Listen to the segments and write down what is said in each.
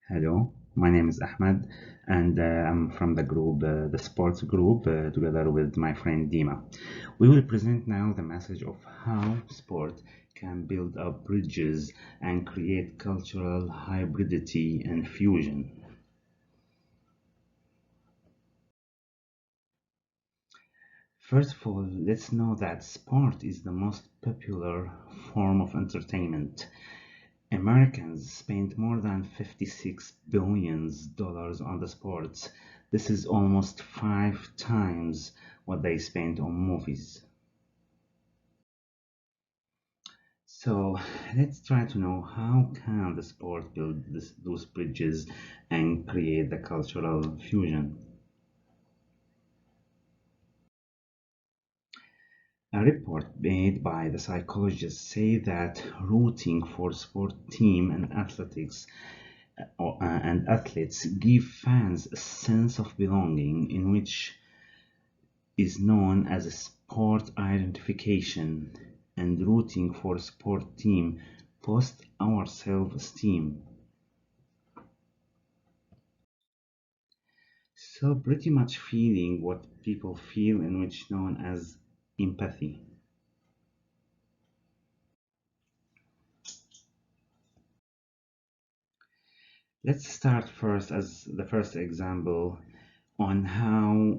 Hello, my name is Ahmed, and I'm from the group, the sports group, together with my friend Dima. We will present now the message of how sport can build up bridges and create cultural hybridity and fusion. First of all, let's know that sport is the most popular form of entertainment. Americans spend more than $56 billion on the sports. This is almost 5 times what they spend on movies. So let's try to know how can the sport build those bridges and create the cultural fusion. A report made by the psychologists say that rooting for sport team and and athletes give fans a sense of belonging in which is known as a sport identification, and rooting for a sport team boosts our self-esteem. So pretty much feeling what people feel in which known as empathy. Let's start first as the first example on how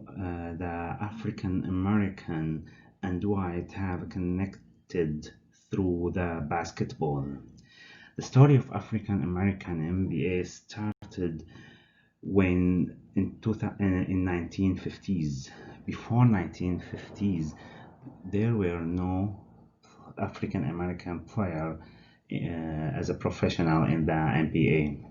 the African American and white have connected through the basketball. The story of African American NBA started when in 1950s. Before 1950s, there were no African American player as a professional in the NBA.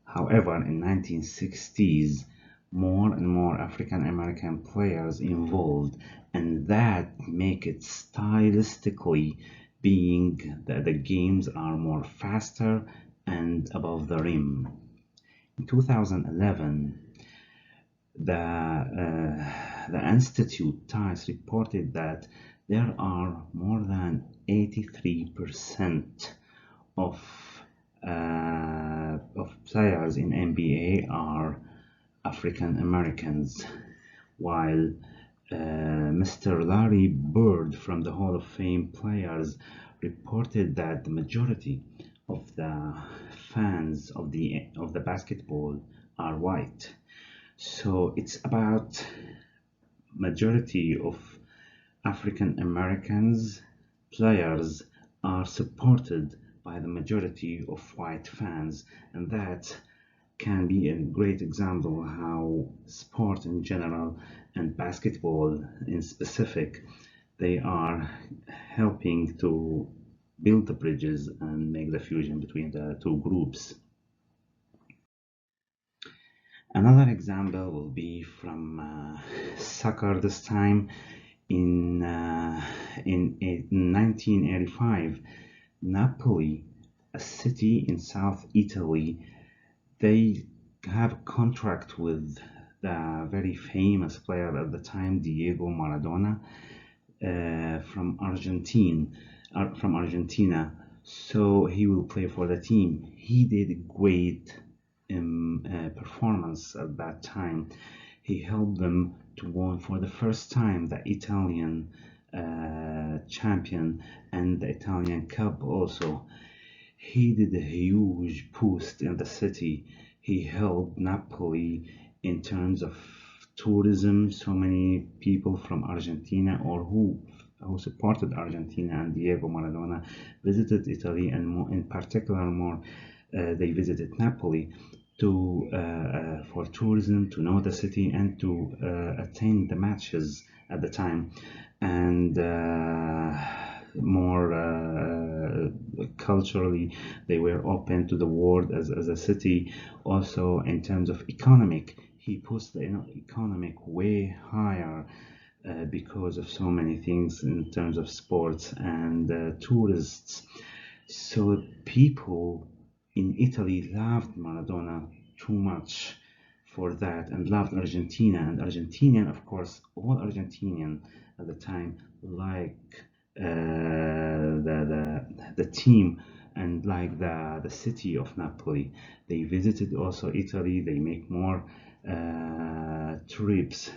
However, in 1960s, more and more African American players involved, and that make it stylistically being that the games are more faster and above the rim. In 2011, the Institute Times reported that there are more than 83% of players in NBA are African Americans, while Mr. Larry Bird from the Hall of Fame players reported that the majority of the fans of the basketball are white. So it's about majority of African Americans players are supported by the majority of white fans, and that can be a great example how sport in general and basketball in specific they are helping to build the bridges and make the fusion between the two groups. Another example will be from soccer this time. In 1985, Napoli, a city in South Italy, they have a contract with the very famous player at the time, Diego Maradona, from Argentina. So he will play for the team. He did a great performance at that time. He helped them to win for the first time the Italian champion and the Italian Cup also. He did a huge boost in the city. He helped Napoli in terms of tourism. So many people from Argentina or who supported Argentina and Diego Maradona visited Italy, and more, in particular, more they visited Napoli to for tourism, to know the city, and to attend the matches at the time, and more culturally they were open to the world as a city. Also in terms of economic, he pushed the economic way higher because of so many things in terms of sports and tourists. So people in Italy loved Maradona too much for that and loved Argentina. And Argentinian, of course, all Argentinian at the time like the team and like the city of Napoli. They visited also Italy. They make more trips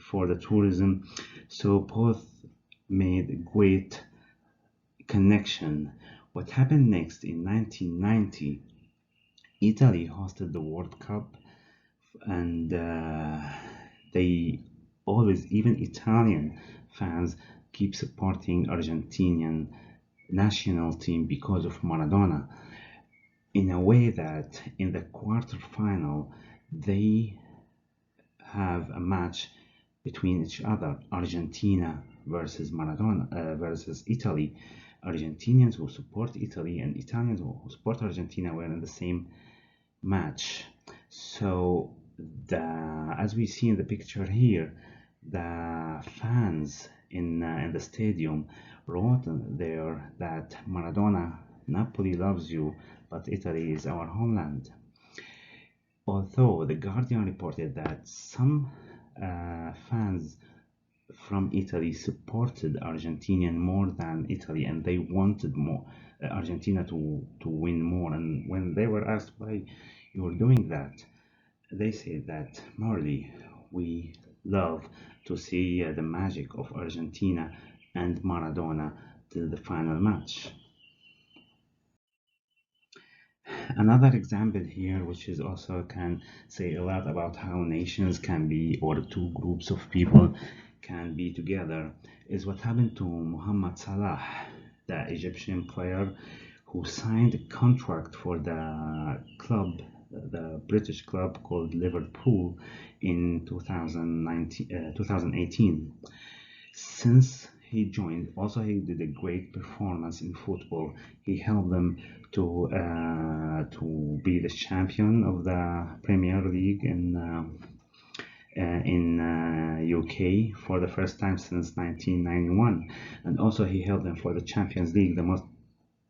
for the tourism. So both made great connection. What happened next in 1990? Italy hosted the World Cup, and they always, even Italian fans, keep supporting Argentinian national team because of Maradona, in a way that in the quarterfinal they have a match between each other, Argentina versus Maradona versus Italy. Argentinians who support Italy and Italians who support Argentina were in the same match. So as we see in the picture here, the fans in the stadium wrote there that Maradona, Napoli loves you, but Italy is our homeland. Although The Guardian reported that some fans from Italy supported Argentinian more than Italy, and they wanted more Argentina to win more. And when they were asked why you were doing that, they said that morally we love to see the magic of Argentina and Maradona till the final match. Another example here, which is also can say a lot about how nations can be, or two groups of people can be together, is what happened to Mohamed Salah, the Egyptian player who signed a contract for the club, the British club called Liverpool, in 2018. Since he joined, also he did a great performance in football. He helped them to be the champion of the Premier League in UK for the first time since 1991, and also he helped them for the Champions League, the most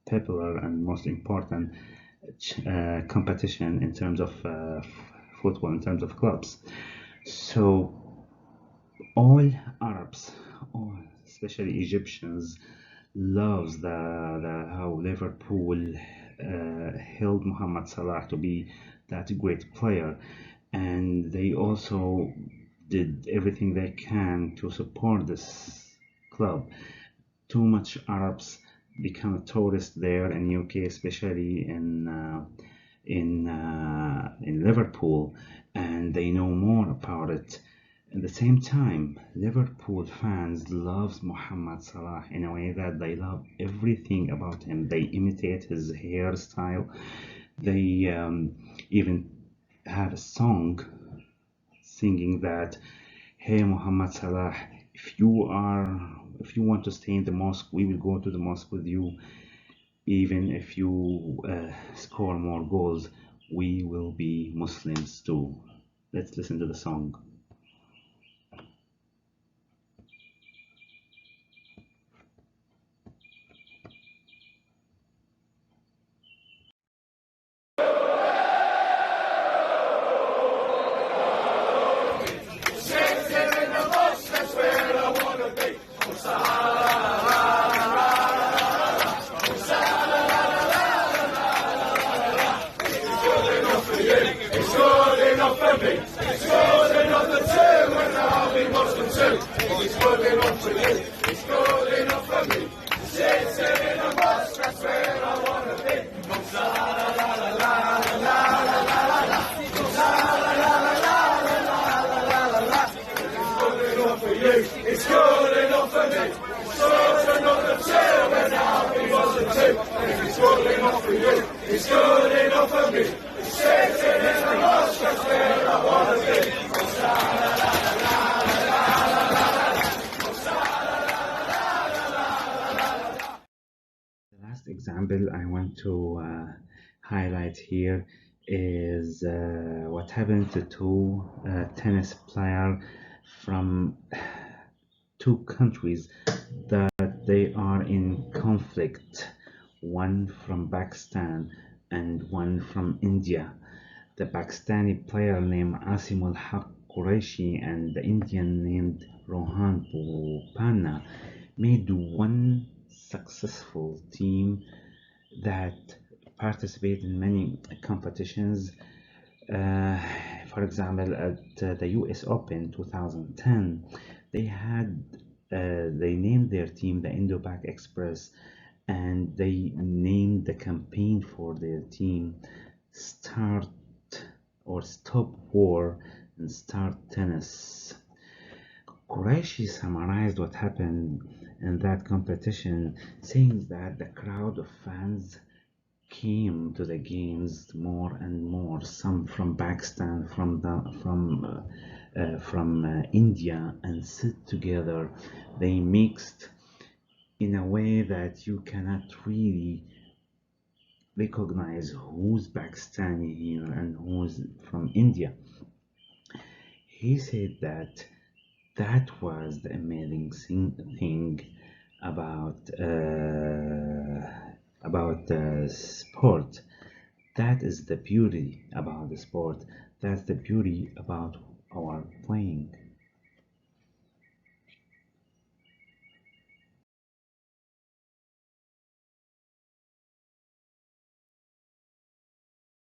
popular and most important competition in terms of football, in terms of clubs. So all Arabs, especially Egyptians, loves the how Liverpool held Mohamed Salah to be that great player, and they also did everything they can to support this club. Too much Arabs become tourists there in UK, especially in Liverpool, and they know more about it. At the same time, Liverpool fans loves Mohamed Salah in a way that they love everything about him. They imitate his hairstyle. They even have a song singing that, "Hey Mohamed Salah, if you want to stay in the mosque, we will go to the mosque with you. Even if you score more goals, we will be Muslims too." Let's listen to the song. The last example I want to highlight here is what happened to two tennis players from two countries that they are in conflict, one from Pakistan and one from India. The Pakistani player named Asimul Haq Qureshi and the Indian named Rohan Bopanna made one successful team that participate in many competitions. Uh, for example, at the US Open 2010, they named their team the Indo-Pak Express, and they named the campaign for their team Start or Stop War and Start Tennis. Qureshi summarized what happened in that competition, saying that the crowd of fans came to the games more and more. Some from Pakistan, from India, and sit together. They mixed in a way that you cannot really recognize who's Pakistani here and who's from India. He said that that was the amazing thing about sport. That is the beauty about the sport. That's the beauty about our playing.